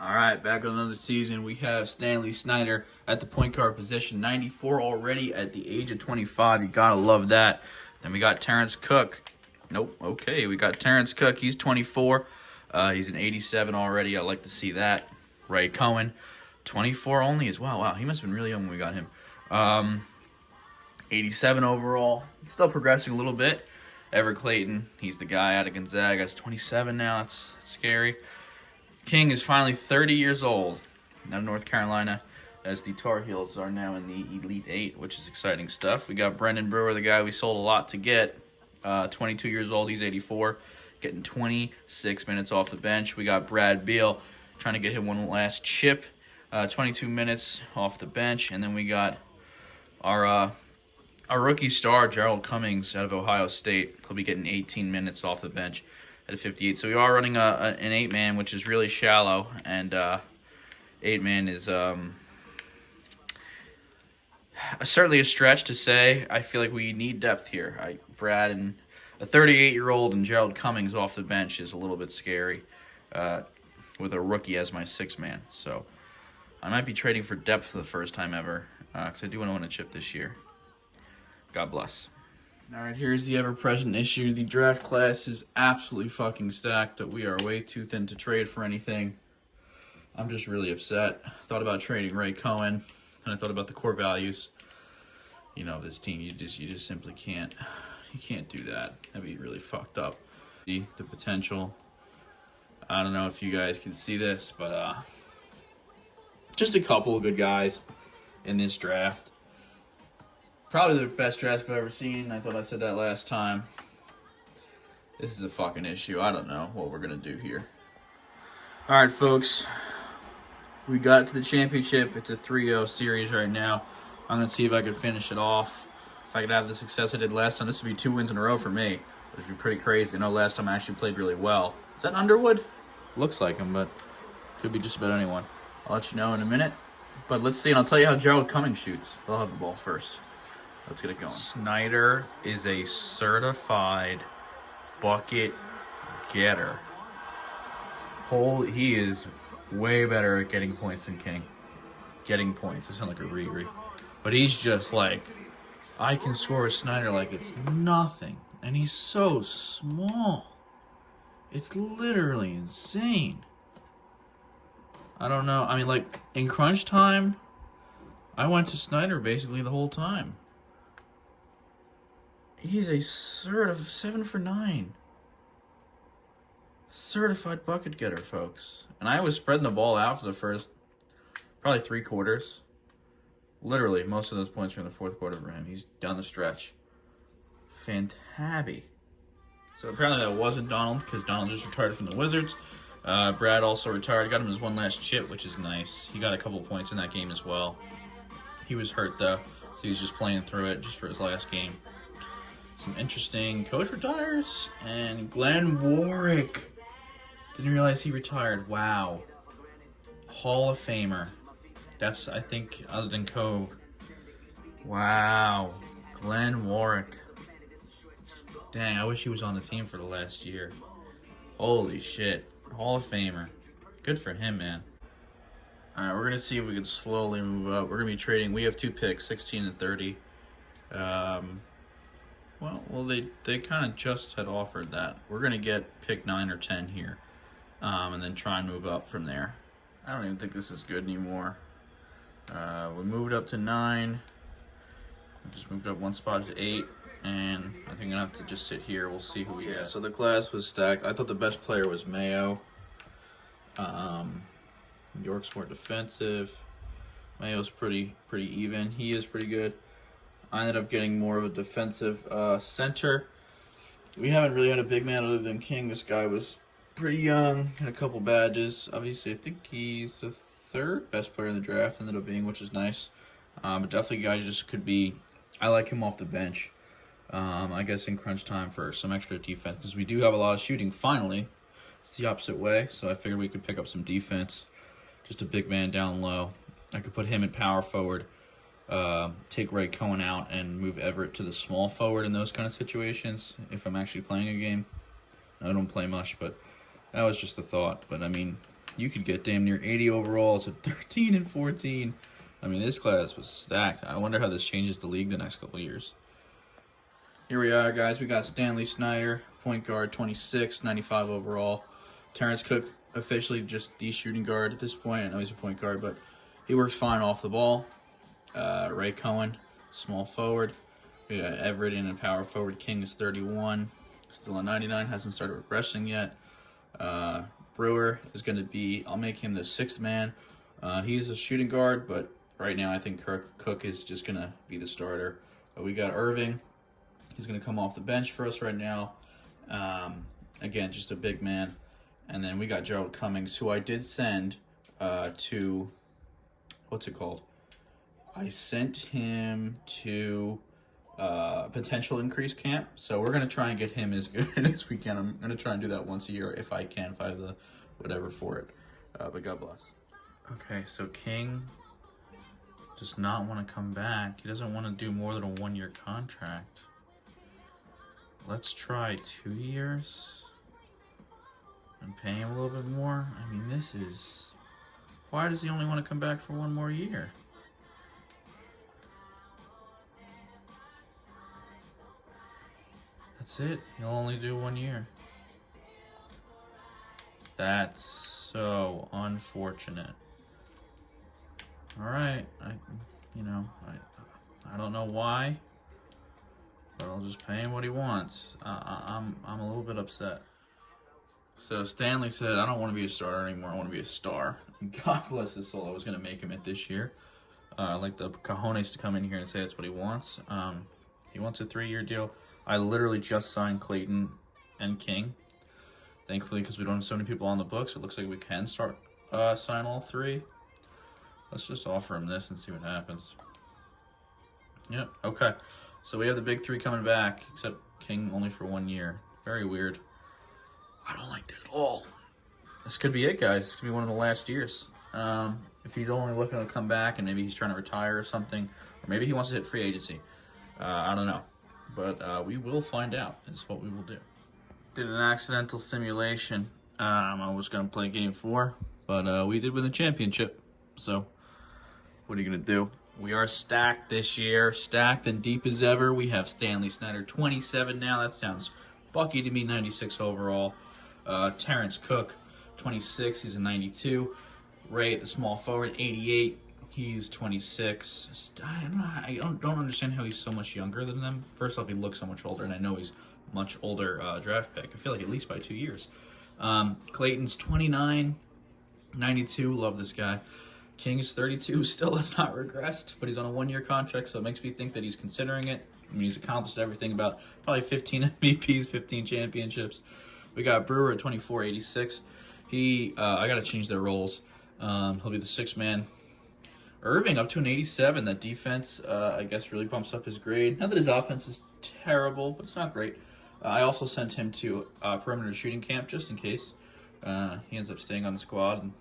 All right, back on another season. We have Stanley Snyder at the point guard position, 94 already at the age of 25. You gotta love that. Then we got Terrence Cook. Nope. Okay, we got Terrence Cook. He's 24. He's an 87 already. I like to see that. Ray Cohen, 24 only as well. Wow, he must have been really young when we got him. 87 overall. Still progressing a little bit. Everett Clayton, he's the guy out of Gonzaga. He's 27 now. That's scary. King is finally 30 years old, out of North Carolina, as the Tar Heels are now in the Elite Eight, which is exciting stuff. We got Brendan Brewer, the guy we sold a lot to get, 22 years old. He's 84, getting 26 minutes off the bench. We got Brad Beal, trying to get him one last chip, 22 minutes off the bench. And then we got our rookie star, Gerald Cummings, out of Ohio State. He'll be getting 18 minutes off the bench at 58. So we are running an 8-man, which is really shallow, and 8-man is certainly a stretch to say. I feel like we need depth here. Brad and a 38-year-old and Gerald Cummings off the bench is a little bit scary with a rookie as my 6-man. So I might be trading for depth for the first time ever because I do want to win a chip this year. God bless. All right, here's the ever-present issue. The draft class is absolutely fucking stacked, but we are way too thin to trade for anything. I'm just really upset. Thought about trading Ray Cohen, and I thought about the core values. You know, this team, you just simply can't. You can't do that. That'd be really fucked up. The potential. I don't know if you guys can see this, but just a couple of good guys in this draft. Probably the best draft I've ever seen. I thought I said that last time. This is a fucking issue. I don't know what we're going to do here. All right, folks. We got it to the championship. It's a 3-0 series right now. I'm going to see if I can finish it off. If I could have the success I did last time, this would be 2 wins in a row for me, which would be pretty crazy. I know last time I actually played really well. Is that Underwood? Looks like him, but could be just about anyone. I'll let you know in a minute. But let's see, and I'll tell you how Gerald Cummings shoots. I'll have the ball first. Let's get it going. Snyder is a certified bucket getter. He is way better at getting points than King. Getting points. I sound like a Riri. But he's just like, I can score a Snyder like it's nothing. And he's so small. It's literally insane. I don't know. I mean, like, in crunch time, I went to Snyder basically the whole time. He's a 7 for 9. Certified bucket getter, folks. And I was spreading the ball out for the first, probably 3 quarters. Literally, most of those points were in the 4th quarter for him. He's down the stretch. Fantabby. So apparently that wasn't Donald, because Donald just retired from the Wizards. Brad also retired. Got him his one last chip, which is nice. He got a couple points in that game as well. He was hurt, though, so he was just playing through it just for his last game. Some interesting coach retires, and Glenn Warwick. Didn't realize he retired. Wow. Hall of Famer. That's, I think, other than Kobe. Wow. Glenn Warwick. Dang, I wish he was on the team for the last year. Holy shit. Hall of Famer. Good for him, man. Alright, we're going to see if we can slowly move up. We're going to be trading. We have 2 picks, 16 and 30. Well, they kind of just had offered that. We're going to get pick 9 or 10 here, and then try and move up from there. I don't even think this is good anymore. We moved up to 9. We just moved up 1 spot to 8, and I think I'm going to have to just sit here. We'll see who we get. So the class was stacked. I thought the best player was Mayo. York's more defensive. Mayo's pretty even. He is pretty good. I ended up getting more of a defensive center. We haven't really had a big man other than King. This guy was pretty young, had a couple badges. Obviously, I think he's the 3rd best player in the draft, ended up being, which is nice. But definitely a guy just could be, I like him off the bench. I guess in crunch time for some extra defense, because we do have a lot of shooting, finally. It's the opposite way, so I figured we could pick up some defense. Just a big man down low. I could put him at power forward. Take Ray Cohen out and move Everett to the small forward in those kind of situations if I'm actually playing a game. I don't play much, but that was just the thought. But, I mean, You could get damn near 80 overalls at 13 and 14. I mean, this class was stacked. I wonder how this changes the league the next couple of years. Here we are, guys. We got Stanley Snyder, point guard, 26, 95 overall. Terrence Cook, officially just the shooting guard at this point. I know he's a point guard, but he works fine off the ball. Ray Cohen, small forward. We got Everett in a power forward. King is 31, still a 99, hasn't started regressing yet. Brewer is going to be, I'll make him the sixth man. He's a shooting guard, but right now I think Cook is just going to be the starter. We got Irving. He's going to come off the bench for us right now. Again, just a big man. And then we got Gerald Cummings, who I did send to, what's it called? I sent him to potential increase camp. So we're going to try and get him as good as we can. I'm going to try and do that once a year if I can, if I have the whatever for it. But God bless. Okay, so King does not want to come back. He doesn't want to do more than a 1-year contract. Let's try 2 years and pay him a little bit more. I mean, this is... Why does he only want to come back for 1 more year? That's it. He'll only do 1 year. That's so unfortunate. All right, I don't know why, but I'll just pay him what he wants. I'm a little bit upset. So Stanley said, "I don't want to be a starter anymore. I want to be a star." And God bless his soul. I was going to make him it this year. I like the cojones to come in here and say that's what he wants. He wants a 3-year deal. I literally just signed Clayton and King. Thankfully, because we don't have so many people on the books, it looks like we can start sign all 3. Let's just offer him this and see what happens. Yep, okay. So we have the big 3 coming back, except King only for 1 year. Very weird. I don't like that at all. This could be it, guys. This could be one of the last years. If he's only looking to come back and maybe he's trying to retire or something, or maybe he wants to hit free agency. I don't know. But we will find out, is what we will do. Did an accidental simulation. I was going to play game 4, but we did win the championship. So, what are you going to do? We are stacked this year, stacked and deep as ever. We have Stanley Snyder, 27 now. That sounds bucky to me, 96 overall. Terrence Cook, 26. He's a 92. Ray, the small forward, 88. He's 26. I don't understand how he's so much younger than them. First off, he looks so much older, and I know he's much older draft pick. I feel like at least by 2 years. Clayton's 29, 92. Love this guy. King is 32. Still has not regressed, but he's on a 1-year contract, so it makes me think that he's considering it. I mean, he's accomplished everything, about probably 15 MVPs, 15 championships. We got Brewer at 24, 86. I got to change their roles. He'll be the 6th man. Irving up to an 87. That defense, I guess, really bumps up his grade. Not that his offense is terrible, but it's not great. I also sent him to perimeter shooting camp just in case. He ends up staying on the squad, and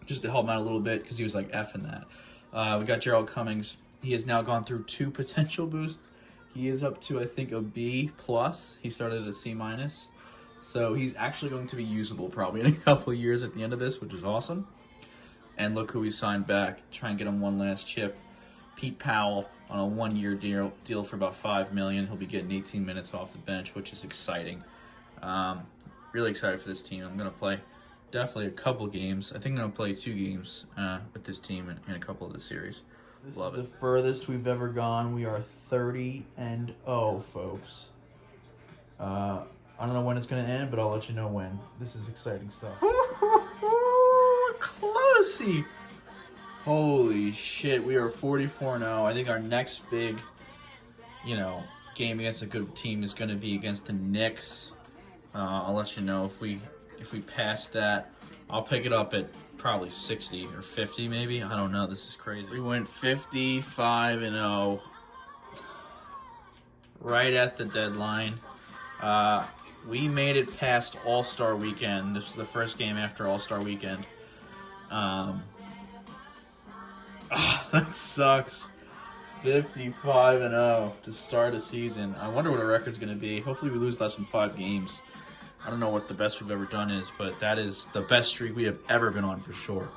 just to help him out a little bit because he was like effing that. We got Gerald Cummings. He has now gone through 2 potential boosts. He is up to, I think, a B+. He started at a C-. So he's actually going to be usable probably in a couple of years at the end of this, which is awesome. And look who we signed back. Try and get him one last chip. Pete Powell on a 1-year deal for about $5 million. He'll be getting 18 minutes off the bench, which is exciting. Really excited for this team. I'm going to play definitely a couple games. I think I'm going to play 2 games with this team in a couple of the series. Love it. This is the furthest we've ever gone. We are 30-0, folks. I don't know when it's going to end, but I'll let you know when. This is exciting stuff. Closey. Holy shit, we are 44-0. I think our next big, game against a good team is going to be against the Knicks. I'll let you know if we pass that. I'll pick it up at probably 60 or 50 maybe. I don't know. This is crazy. We went 55-0 right at the deadline. We made it past All-Star Weekend. This was the first game after All-Star Weekend. That sucks. 55-0 to start a season. I wonder what our record's going to be. Hopefully we lose less than 5 games. I don't know what the best we've ever done is, but that is the best streak we have ever been on for sure.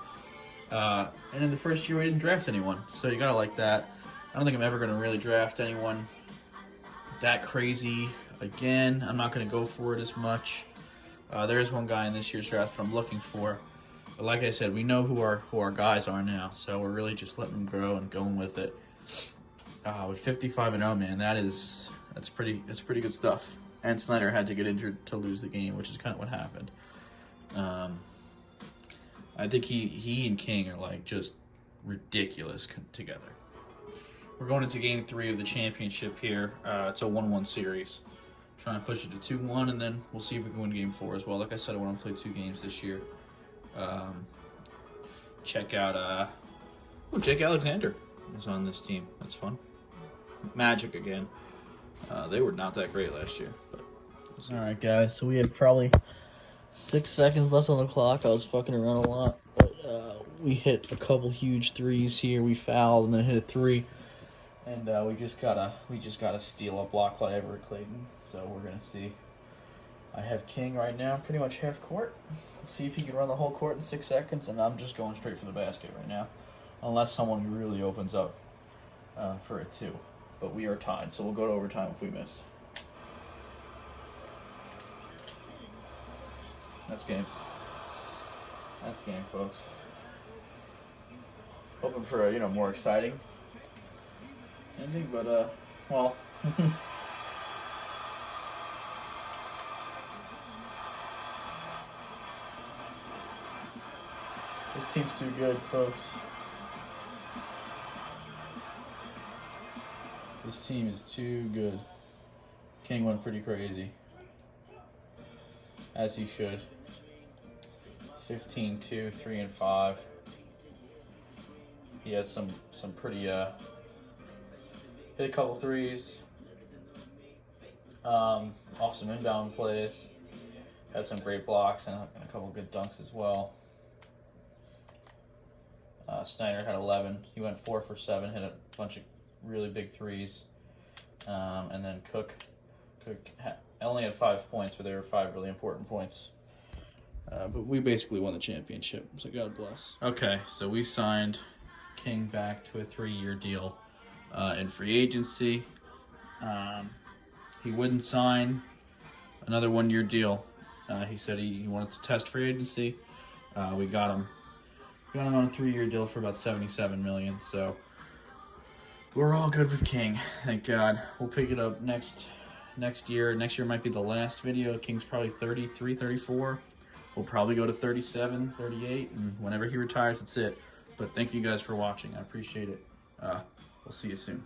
And in the first year, we didn't draft anyone, so you gotta like that. I don't think I'm ever gonna really draft anyone that crazy again. I'm not gonna go for it as much. There is one guy in this year's draft that I'm looking for, but like I said, we know who our guys are now, so we're really just letting them grow and going with it. With 55-0, man, that's pretty good stuff. And Snyder had to get injured to lose the game, which is kind of what happened. I think he and King are like just ridiculous together. We're going into game 3 of the championship here. It's a 1-1 series. Trying to push it to 2-1, and then we'll see if we can win game 4 as well. Like I said, I want to play 2 games this year. Check out Jake Alexander is on this team. That's fun. Magic again. They were not that great last year. But All right, guys. So we have probably 6 seconds left on the clock. I was fucking around a lot, but we hit a couple huge threes here. We fouled and then hit a 3, and we just gotta steal a block by Everett Clayton. So we're gonna see. I have King right now, pretty much half court. Let's see if he can run the whole court in 6 seconds, and I'm just going straight for the basket right now, unless someone really opens up for a 2. But we are tied, so we'll go to overtime if we miss. That's game, folks. Hoping for a more exciting ending, but well. This team's too good, folks. This team is too good. King went pretty crazy, as he should. 15-2, 3 and 5. He had some pretty hit a couple threes. Awesome inbound plays. Had some great blocks and a couple good dunks as well. Snyder had 11. He went 4 for 7, hit a bunch of really big threes. And then Cook only had 5 points, but they were 5 really important points. But we basically won the championship, so God bless. Okay, so we signed King back to a 3-year deal in free agency. He wouldn't sign another 1-year deal. He said he wanted to test free agency. We got him. Got him on a 3-year deal for about $77 million. So we're all good with King. Thank God. We'll pick it up next year. Next year might be the last video. King's probably 33, 34. We'll probably go to 37, 38, and whenever he retires, that's it. But thank you guys for watching. I appreciate it. We'll see you soon.